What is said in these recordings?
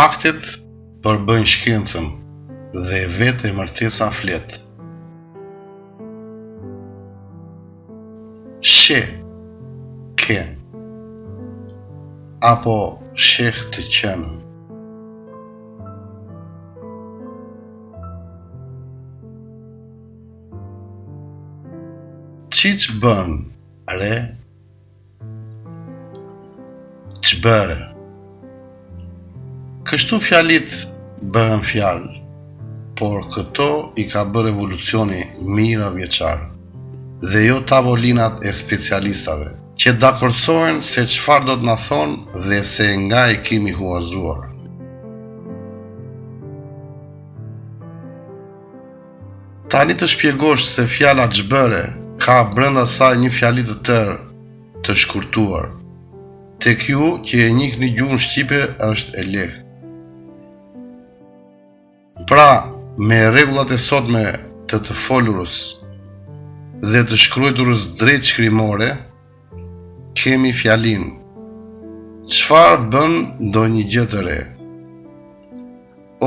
Faktet përbëjnë shkencën dhe vetë e martesa flet. She, ke, apo sheh të qenë. Qiç bën, re, ç'bëre. Kështu fjalit bëhen fjalë, por këto i ka bërë evolucioni mijëra vjeçar, dhe jo tavolinat e specialistave, që dakordsohen se çfarë do të na thonë dhe se nga e kemi huazuar. Tani të shpjegosh se fjala ç'bëre ka brenda saj një fjali të tërë të shkurtuar. Tek ju që e njihni gjuhën shqipe është e lehtë. Pra, me rregullat e sotme të folurës dhe të shkruajturës drejt shkrimore, kemi fjalin çfarë bën ndonjë gjë të re,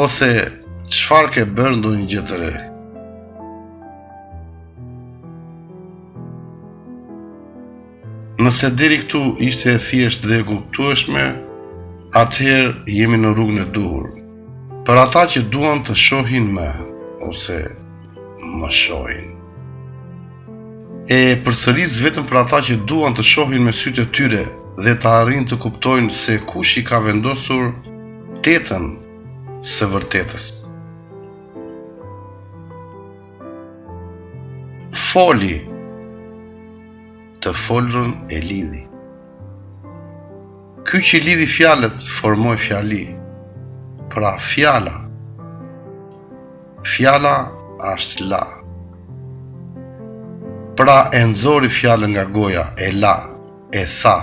ose çfarë ke bërë ndonjë gjë të re. Nëse deri këtu ishte e thjeshtë dhe e kuptueshme, atëherë jemi në rrugën e duhur. Për ata që duan të shohin më, ose më shohin. E përsëris vetëm për ata që duan të shohin me sytë e tyre dhe të arrijnë të kuptojnë se kush i ka vendosur tetën së vërtetës. Foli, të folurën e lidhi. Ky që lidhi fjalët formoi fjali. Pra fjala është la. Pra e nxori fjalën nga goja, e la, e tha,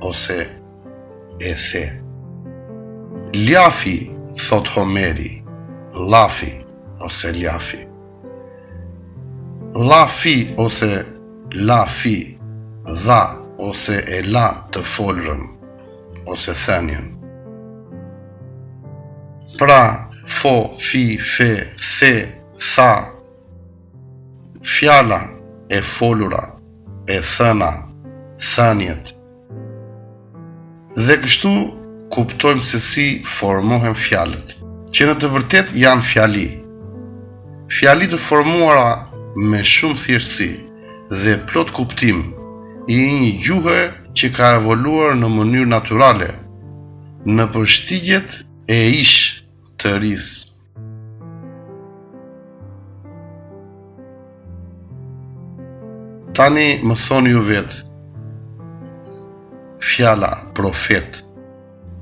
ose e the. Ljafi, thot Homeri, lafi, ose ljafi. Lafi, ose lafi, dha, ose e la të folurën, ose thënien. Pra, fo, fi, fe, the, tha, fjala, e folura, e thëna, thënjet. Dhe kështu kuptojmë se si formohen fjalët, që në të vërtet janë fjali. Fjali të formuara me shumë thjeshtësi dhe plot kuptim, i një gjuhë që ka evoluar në mënyrë natyrale, në përshtigjet e ish të ris. Tani më thoni ju vetë, fjala profet,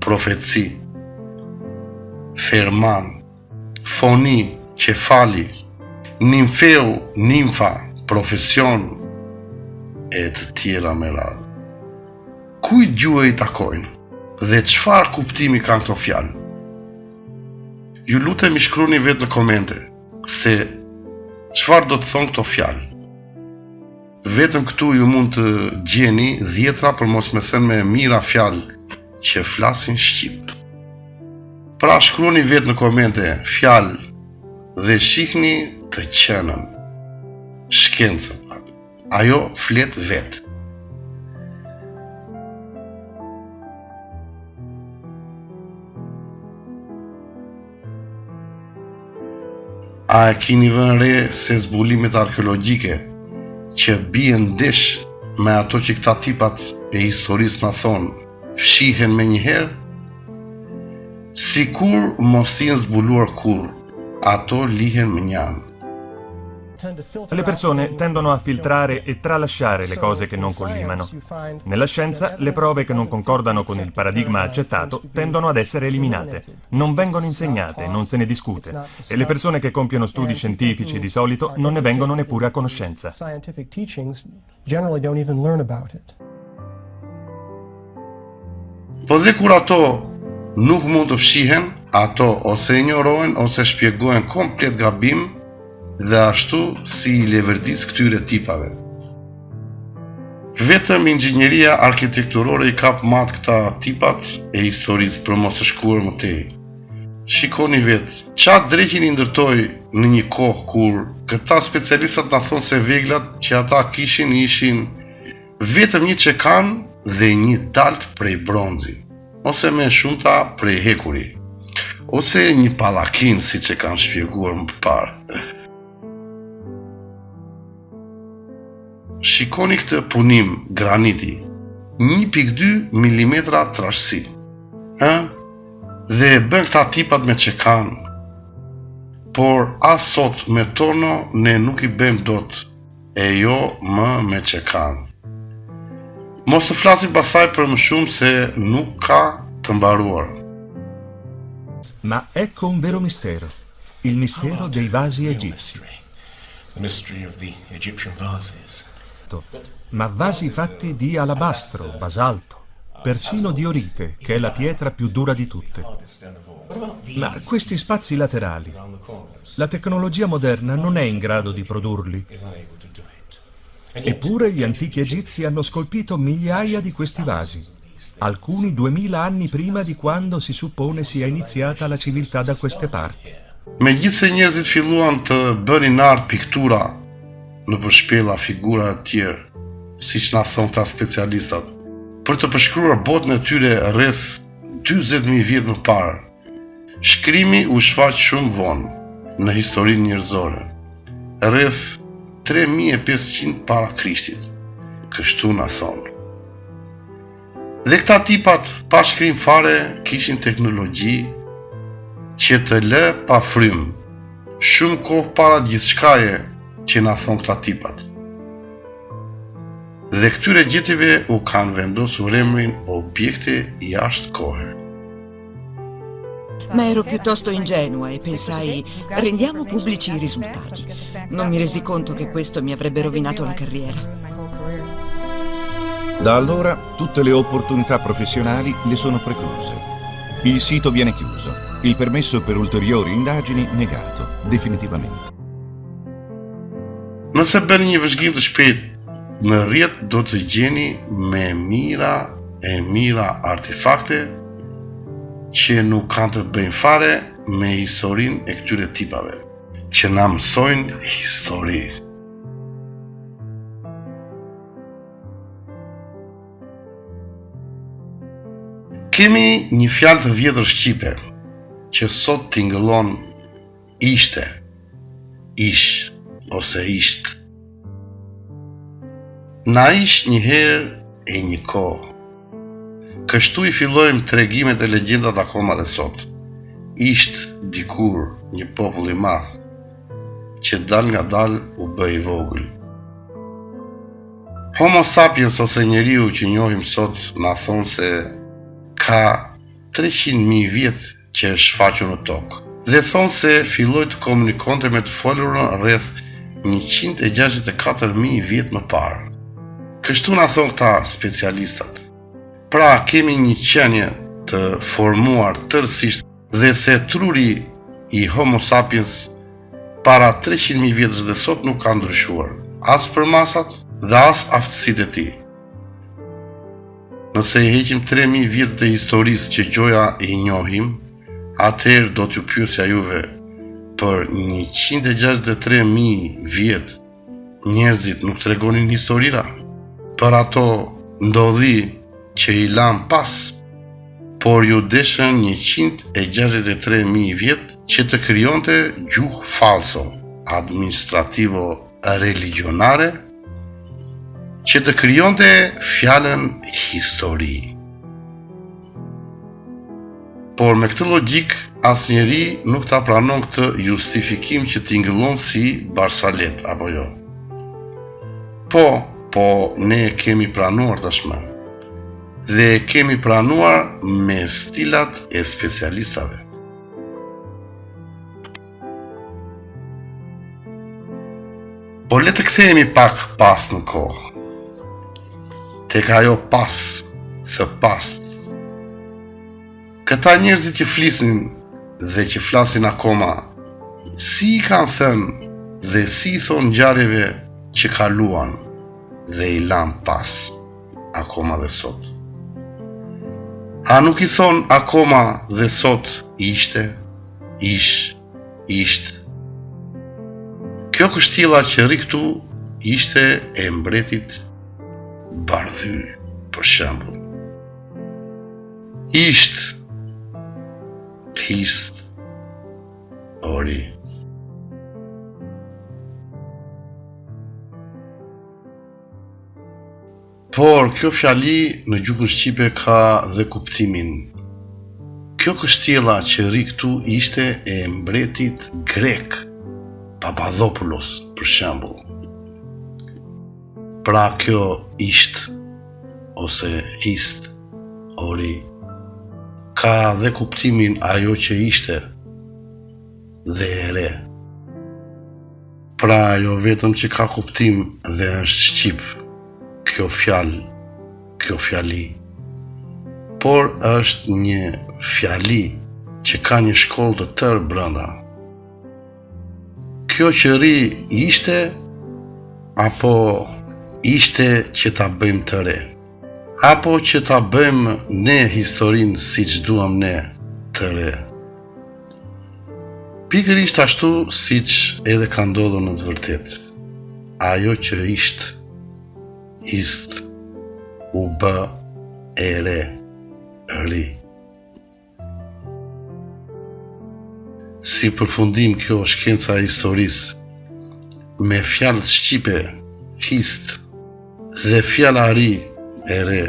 profeci, ferman, foni, qefali, nimfeu, nimfa, profesion, e të tjera me radhë. Kujt gjuhë i takojnë dhe çfarë kuptimi kanë këto fjalë? Ju lutem i shkruani vetë në komente se çfarë do të thonë këto fjalë. Vetëm këtu ju mund të gjeni 10 për mos me thënë me mira fjalë që flasin shqip. Pra shkruani vetë në komente fjalë dhe shihni të qenën, shkencën. Ajo flet vetë. A e keni vënë re se zbulimet arkeologjike që bien ndesh me ato që këta tipat e historisë na thonë, fshihen me njëherë? Sikur mos t'jen zbuluar kur, ato lihen më njanë. Le persone tendono a filtrare e tralasciare le cose che non collimano. Nella scienza, le prove che non concordano con il paradigma accettato tendono ad essere eliminate. Non vengono insegnate, non se ne discute. E le persone che compiono studi scientifici di solito non ne vengono neppure a conoscenza. Po dhe kur ato nuk mund të fshihen, ato ose injorohen ose shpjegohen komplet gabim dhe ashtu si i leverdis këtyre tipave. Vetëm inxhinieria arkitekturore i kap mat këta tipat e historisë për mos të shkuar më tej. shikoni vetë, qatë dreqin i ndërtoj në një kohë kur këta specialistat na thonë se veglat që ata kishin ishin vetëm një çekan dhe një dalt prej bronzi, ose me shumta prej hekuri, ose një pallakin siç e kanë shpjeguar më parë. Shikoni këtë punim graniti, 1.2 mm trashësi. Dhe bën këta tipat me çekan. Por as sot me torno ne nuk i bëjmë dot, e jo më me çekan. Mos të flasim pasaj për më shumë se nuk ka të mbaruar. Ma ecco un vero mistero, il mistero dei vasi egizi. The mystery of the Egyptian vases. Ma vasi fatti di alabastro, basalto, persino di orite, che è la pietra più dura di tutte. Ma questi spazi laterali, la tecnologia moderna non è in grado di produrli. Eppure gli antichi egizi hanno scolpito migliaia di questi vasi, alcuni 2000 anni prima di quando si suppone sia iniziata la civiltà da queste parti. Megjithse njerëzit filluan të bënin art piktura në përshpella figura të tjerë, siç na thonë ta specialistat, për të përshkruar botën e tyre rreth 40.000 vjet më parë, shkrimi u shfaq shumë vonë në historinë njerëzore, rreth 3500 para Krishtit, kështu na thonë. Dhe këta tipat pa shkrim fare kishin teknologji që të lë pa frym, shumë kohë para gjithçkaje që na thonë këta tipat. Dhe këtyre gjetive u kanë vendosur emrin objekte jashtë kohe. Ma ero piuttosto ingenua e pensai, rendiamo pubblici i risultati. Non mi resi conto che questo mi avrebbe rovinato la carriera. Da allora tutte le opportunità professionali le sono precluse. Il sito viene chiuso, il permesso per ulteriori indagini negato, definitivamente. Nëse bëni një vëzhgim të shpejt, në rrjet do të gjeni me mira artefakte që nuk kanë të bëjnë fare me historinë e këtyre tipave, që na mësojnë histori. Kemi një fjalë të vjetër shqipe, që sot tingëllon ishte, ish, ose isht. Na ish një herë e një kohë. Kështu i fillojmë tregimet e legjendat akoma dhe sot. Isht dikur një popull i madh, që dal nga dal u bë i vogël. Homo sapiens ose njeriu që njohim sot na thonë se ka 300.000 vjet që është shfaqur në tokë. Dhe thonë se filloi të komunikonte me të folurën rreth 164.000 vjet më parë. Kështu na thonë këta specialistat. Pra kemi një qenie të formuar tërësisht dhe se truri i Homo sapiens para 300.000 vjetësh dhe sot nuk ka ndryshuar, as për masat dhe as aftësitë e tij. Nëse i heqim 3.000 vjetët e historisë që gjoja i njohim, atëherë do t'ju pyesja juve, për 163.000 vjet njerëzit nuk tregonin historira? Për ato ndodhi që i lam pas, por ju deshën 163.000 vjet që të krijonte gjuhë falso, administrativo religionare, që të krijonte fjalën histori. Por me këtë logjik, asnjëri nuk ta pranon këtë justifikim që tingëllon si Barsalet, apo jo? Po, ne e kemi pranuar tashmë. Dhe e kemi pranuar me stilat e specialistave. Po le të kthehemi pak pas në kohë. Tek ajo pas, thë past. Këta njerëzit që flisin dhe që flasin akoma, si i kanë thënë dhe si i thonë ngjarjeve që kaluan dhe i lam pas, akoma dhe sot. A nuk i thonë akoma dhe sot ishte, isht. Kjo kështjella që rri këtu ishte e mbretit Bardhy, për shembull. Isht, hist, ori. Por kjo fjali në gjuhën shqipe ka dhe kuptimin. Kjo kështjella që rri këtu ishte e mbretit grek, Papadopoulos, për shembull. Pra kjo isht, ose hist, ori, ka dhe kuptimin ajo që ishte dhe e re. Pra jo vetëm që ka kuptim dhe është shqip, kjo fjalë, kjo fjali, por është një fjali që ka një shkollë të tërë brenda. Kjo që ri ishte, apo ishte që ta bëjmë të re, apo që ta bëjmë ne historinë si që duam ne të re. Pikërisht ashtu si që edhe ka ndodhur në të vërtet. Ajo që ishte, hist, u bë e re, ri. Si përfundim kjo shkenca e historisë, me fjalët shqipe, hist, dhe fjala ri, e re,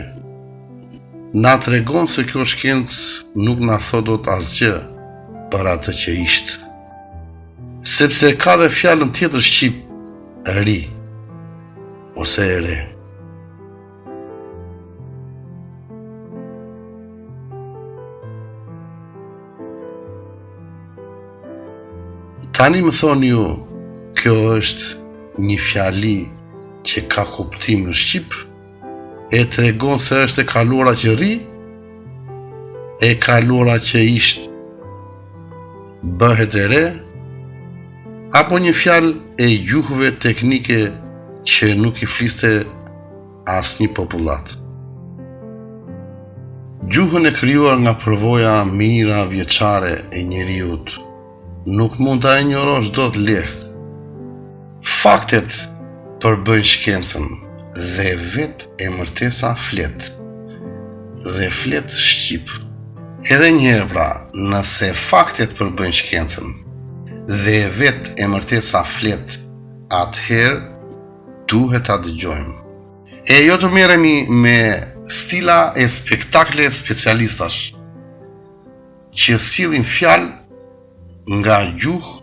na tregon se kjo shkencë nuk na thotot asgjë për atë që ishte. Sepse ka dhe fjalën tjetër shqip, ri, ose e re. Tani më thoni ju, kjo është një fjali që ka kuptim në shqip, e tregon se është e kaluara që ri, e kaluara që ishte bëhet e re, apo një fjalë e gjuhëve teknike që nuk i fliste asnjë popullat. Gjuhën e krijuar nga përvoja mijëra vjeçare e njeriut nuk mund ta injorosh dot lehtë. Faktet përbëjnë shkencën dhe vet emërtesa flet dhe flet shqip. Edhe njëherë pra, nëse faktet përbëjnë shkencën dhe vet emërtesa flet, atëherë duhet ta dëgjojmë. E jo të merremi me stila e spektakle specialistash që sillin fjalë nga gjuhë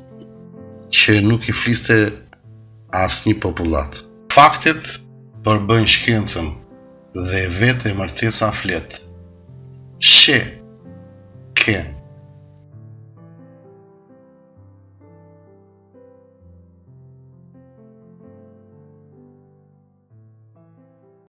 që nuk i fliste asnjë popullat. Faktet përbëjnë shkencën dhe vetë emërtesa flet. She, ke,